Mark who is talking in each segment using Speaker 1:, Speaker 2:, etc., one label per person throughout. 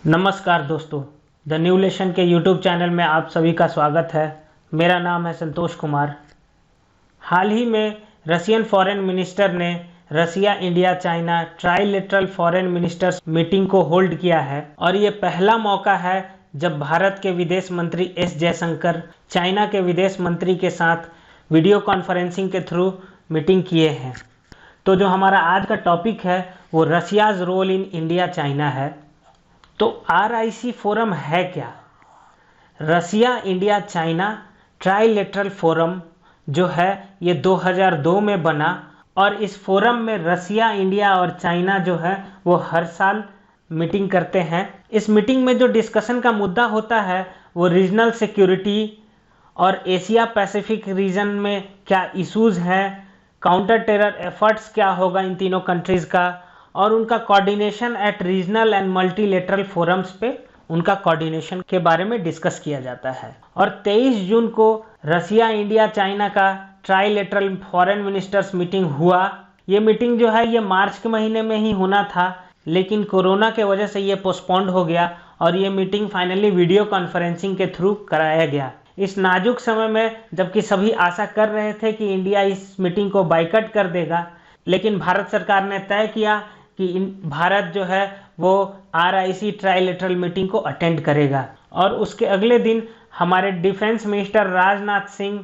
Speaker 1: नमस्कार दोस्तों, the new लेशन के यूट्यूब चैनल में आप सभी का स्वागत है। मेरा नाम है संतोष कुमार। हाल ही में रशियन फॉरेन मिनिस्टर ने Russia, India, China trilateral foreign ministers meeting को होल्ड किया है और ये पहला मौका है जब भारत के विदेश मंत्री एस जयशंकर चाइना के विदेश मंत्री के साथ वीडियो कॉन्फ्रेंसिंग के थ्रू मीटिंग किए हैं। तो जो हमारा आज का टॉपिक है वो Russia's role in India China है। तो RIC फोरम है क्या? Russia, India, China trilateral forum जो है ये 2002 में बना और इस फोरम में रसिया, इंडिया और चाइना जो है वो हर साल मीटिंग करते हैं। इस मीटिंग में जो डिस्कशन का मुद्दा होता है वो रीजनल सिक्योरिटी और एशिया पैसिफिक रीजन में क्या इश्यूज हैं, काउंटर टेरर एफर्ट्स क्या होगा इन तीनों कंट्रीज़ का, और उनका coordination eight regional and multilateral forums पे उनका कोऑर्डिनेशन के बारे में डिस्कस किया जाता है। और 23 जून को रसिया, इंडिया, चाइना का ट्राइलेटरल फॉरेन मिनिस्टर्स मीटिंग हुआ। ये मीटिंग जो है ये मार्च के महीने में ही होना था, लेकिन कोरोना के वजह से ये पोस्टपोन्ड हो गया और ये मीटिंग फाइनली वीडियो कॉन्फ्रेंसिंग के थ्रू कराया गया। इस नाजुक समय में जबकि सभी आशा कर रहे थे कि इंडिया इस मीटिंग को बाइकआउट कर देगा, लेकिन भारत सरकार ने तय किया कि भारत जो है वो RIC ट्राइलेटरल मीटिंग को अटेंड करेगा। और उसके अगले दिन हमारे defence minister Rajnath Singh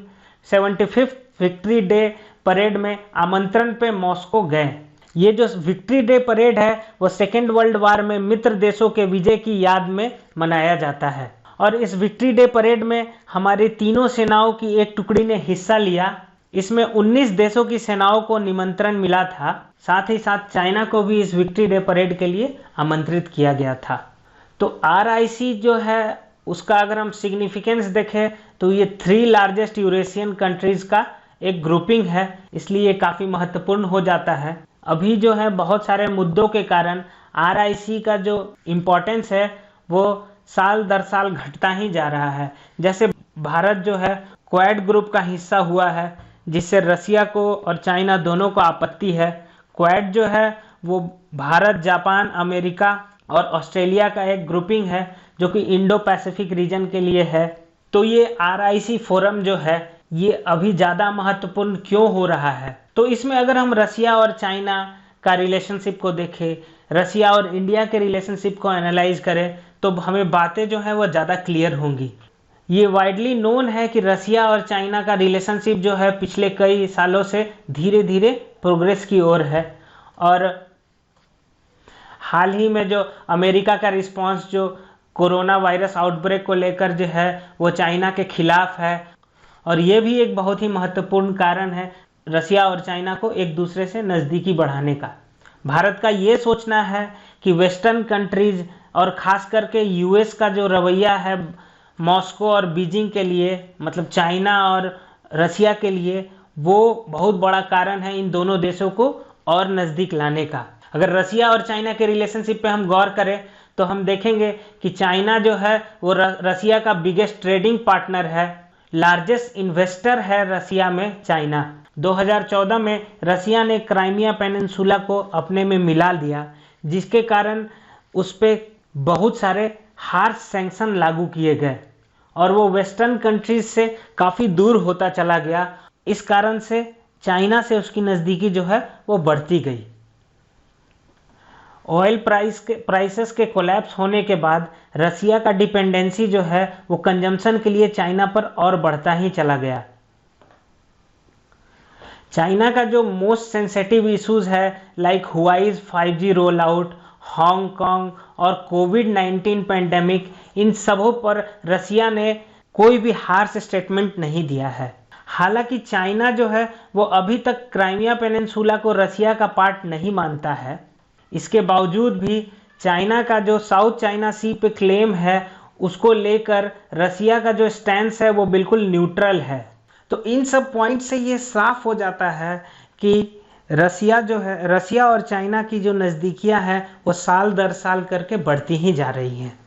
Speaker 1: 75th victory day parade में आमंत्रण पे मॉस्को गए। ये जो विक्ट्री डे परेड है वो सेकेंड वर्ल्ड वार में मित्र देशों के विजय की याद में मनाया जाता है और इस विक्ट्री डे परेड में हमारी तीनों सेनाओं की एक टुकड़ी ने हिस्सा लिया। इसमें 19 देशों की सेनाओं को निमंत्रण मिला था, साथ ही साथ चाइना को भी इस विक्ट्री डे परेड के लिए आमंत्रित किया गया था। तो RIC जो है उसका अगर हम सिग्निफिकेंस देखें तो ये 3 लार्जेस्ट यूरेशियन कंट्रीज का एक ग्रुपिंग है, इसलिए ये काफ़ी महत्वपूर्ण हो जाता है। अभी जो है बहुत सारे मुद्दों के कारण RIC का जो इम्पोर्टेंस है वो साल दर साल घटता ही जा रहा है। जैसे भारत जो है क्वाड ग्रुप का हिस्सा हुआ है, जिससे रसिया को और चाइना दोनों को आपत्ति है। क्वाड जो है वो भारत, जापान, अमेरिका और ऑस्ट्रेलिया का एक ग्रुपिंग है जो कि इंडो पैसिफिक रीजन के लिए है। तो ये RIC फोरम जो है ये अभी ज़्यादा महत्वपूर्ण क्यों हो रहा है? तो इसमें अगर हम रसिया और चाइना का रिलेशनशिप को देखें, रसिया और इंडिया के रिलेशनशिप को एनालाइज करें तो हमें बातें जो है वो ज़्यादा क्लियर होंगी। ये वाइडली नोन है कि रसिया और चाइना का रिलेशनशिप जो है पिछले कई सालों से धीरे धीरे प्रोग्रेस की ओर है और हाल ही में जो अमेरिका का रिस्पांस जो कोरोना वायरस आउटब्रेक को लेकर जो है वो चाइना के खिलाफ है और ये भी एक बहुत ही महत्वपूर्ण कारण है रसिया और चाइना को एक दूसरे से नज़दीकी बढ़ाने का। भारत का ये सोचना है कि वेस्टर्न कंट्रीज और ख़ास करके US का जो रवैया है मॉस्को और बीजिंग के लिए, मतलब चाइना और रसिया के लिए, वो बहुत बड़ा कारण है इन दोनों देशों को और नज़दीक लाने का। अगर रसिया और चाइना के रिलेशनशिप पे हम गौर करें तो हम देखेंगे कि चाइना जो है वो रसिया का बिगेस्ट ट्रेडिंग पार्टनर है, लार्जेस्ट इन्वेस्टर है रसिया में चाइना। 2014 में रसिया ने क्राइमिया पेनिनसुला को अपने में मिला लिया, जिसके कारण उस पर बहुत सारे हार्श सैंक्शन लागू किए गए और वो वेस्टर्न कंट्रीज से काफ़ी दूर होता चला गया। इस कारण से चाइना से उसकी नज़दीकी जो है वो बढ़ती गई। ऑयल प्राइसेस के कोलैप्स होने के बाद रसिया का डिपेंडेंसी जो है वो कंजम्पशन के लिए चाइना पर और बढ़ता ही चला गया। चाइना का जो मोस्ट सेंसिटिव इश्यूज है like Huawei's 5G roll out, Hong Kong और कोविड-19 पेंडेमिक, इन सबों पर रसिया ने कोई भी हार्श स्टेटमेंट नहीं दिया है। हालांकि चाइना जो है वो अभी तक क्राइमिया पेनिनसुला को रसिया का पार्ट नहीं मानता है। इसके बावजूद भी चाइना का जो साउथ चाइना सी पे क्लेम है उसको लेकर रसिया का जो स्टैंस है वो बिल्कुल न्यूट्रल है। तो इन सब पॉइंट से ये साफ हो जाता है कि रसिया और चाइना की जो नज़दीकियां हैं वो साल दर साल करके बढ़ती ही जा रही हैं।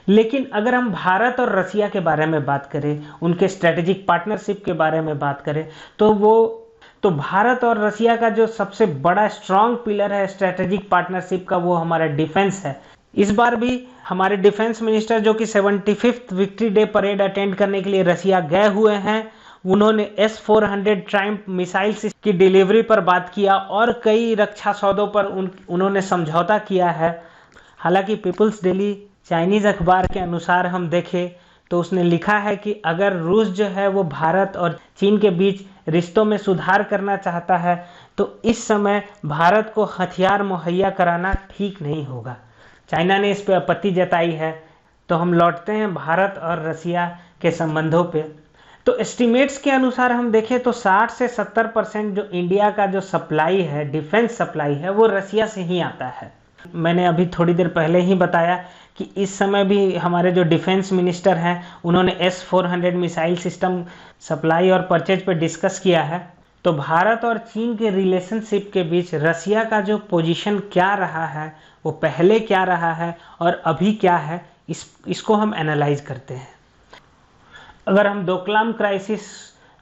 Speaker 1: लेकिन अगर हम भारत और रसिया के बारे में बात करें, उनके स्ट्रेटेजिक पार्टनरशिप के बारे में बात करें तो भारत और रसिया का जो सबसे बड़ा स्ट्रॉन्ग पिलर है स्ट्रेटेजिक पार्टनरशिप का वो हमारा डिफेंस है। इस बार भी हमारे डिफेंस मिनिस्टर जो कि 75th victory day parade attend करने के लिए रसिया गए हुए हैं, उन्होंने S-400 ट्रायम्फ मिसाइल की डिलीवरी पर बात किया और कई रक्षा सौदों पर उन्होंने समझौता किया है। हालांकि पीपुल्स डेली चाइनीज़ अखबार के अनुसार हम देखें तो उसने लिखा है कि अगर रूस जो है वो भारत और चीन के बीच रिश्तों में सुधार करना चाहता है तो इस समय भारत को हथियार मुहैया कराना ठीक नहीं होगा। चाइना ने इस पर आपत्ति जताई है। तो हम लौटते हैं भारत और रसिया के संबंधों पे। तो एस्टिमेट्स के अनुसार हम देखें तो 60 से 70% जो इंडिया का जो सप्लाई है, डिफेंस सप्लाई है, वो रसिया से ही आता है। मैंने अभी थोड़ी देर पहले ही बताया कि इस समय भी हमारे जो डिफेंस मिनिस्टर हैं उन्होंने S-400 मिसाइल सिस्टम सप्लाई और परचेज पे डिस्कस किया है। तो भारत और चीन के रिलेशनशिप के बीच रसिया का जो पोजीशन क्या रहा है, वो पहले क्या रहा है और अभी क्या है, इसको हम एनालाइज करते हैं। अगर हम डोकलाम क्राइसिस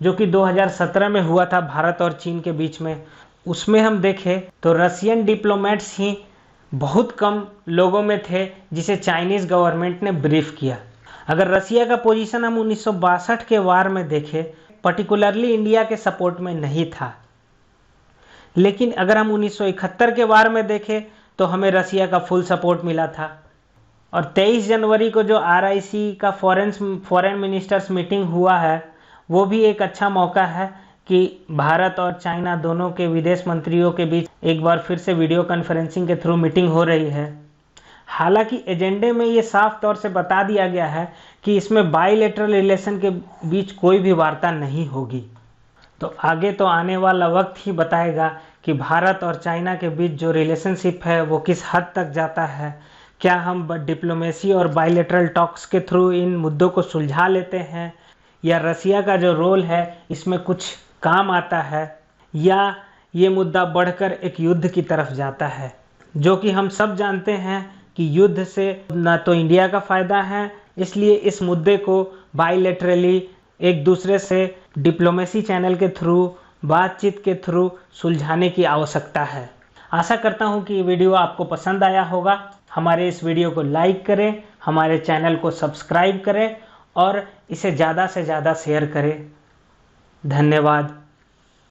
Speaker 1: जो कि 2017 में हुआ था भारत और चीन के बीच में, उसमें हम देखें तो रसियन डिप्लोमेट्स ही बहुत कम लोगों में थे जिसे चाइनीज़ गवर्नमेंट ने ब्रीफ किया। अगर रसिया का पोजीशन हम 1962 के वार में देखें, पर्टिकुलरली इंडिया के सपोर्ट में नहीं था। लेकिन अगर हम 1971 के वार में देखें तो हमें रसिया का फुल सपोर्ट मिला था। और 23 जनवरी को जो RIC का फॉरेन मिनिस्टर्स मीटिंग हुआ है, वो भी एक अच्छा मौका है कि भारत और चाइना दोनों के विदेश मंत्रियों के बीच एक बार फिर से वीडियो कॉन्फ्रेंसिंग के थ्रू मीटिंग हो रही है। हालांकि एजेंडे में ये साफ तौर से बता दिया गया है कि इसमें बायलैटरल रिलेशन के बीच कोई भी वार्ता नहीं होगी। तो आगे तो आने वाला वक्त ही बताएगा कि भारत और चाइना के बीच जो रिलेशनशिप है वो किस हद तक जाता है। क्या हम डिप्लोमेसी और बायलैटरल टॉक्स के थ्रू इन मुद्दों को सुलझा लेते हैं, या रसिया का जो रोल है इसमें कुछ काम आता है, या ये मुद्दा बढ़कर एक युद्ध की तरफ जाता है, जो कि हम सब जानते हैं कि युद्ध से ना तो इंडिया का फ़ायदा है। इसलिए इस मुद्दे को बायलैटरली एक दूसरे से डिप्लोमेसी चैनल के थ्रू, बातचीत के थ्रू सुलझाने की आवश्यकता है। आशा करता हूँ कि ये वीडियो आपको पसंद आया होगा। हमारे इस वीडियो को लाइक करें, हमारे चैनल को सब्सक्राइब करें और इसे ज़्यादा से ज़्यादा शेयर करें। धन्यवाद।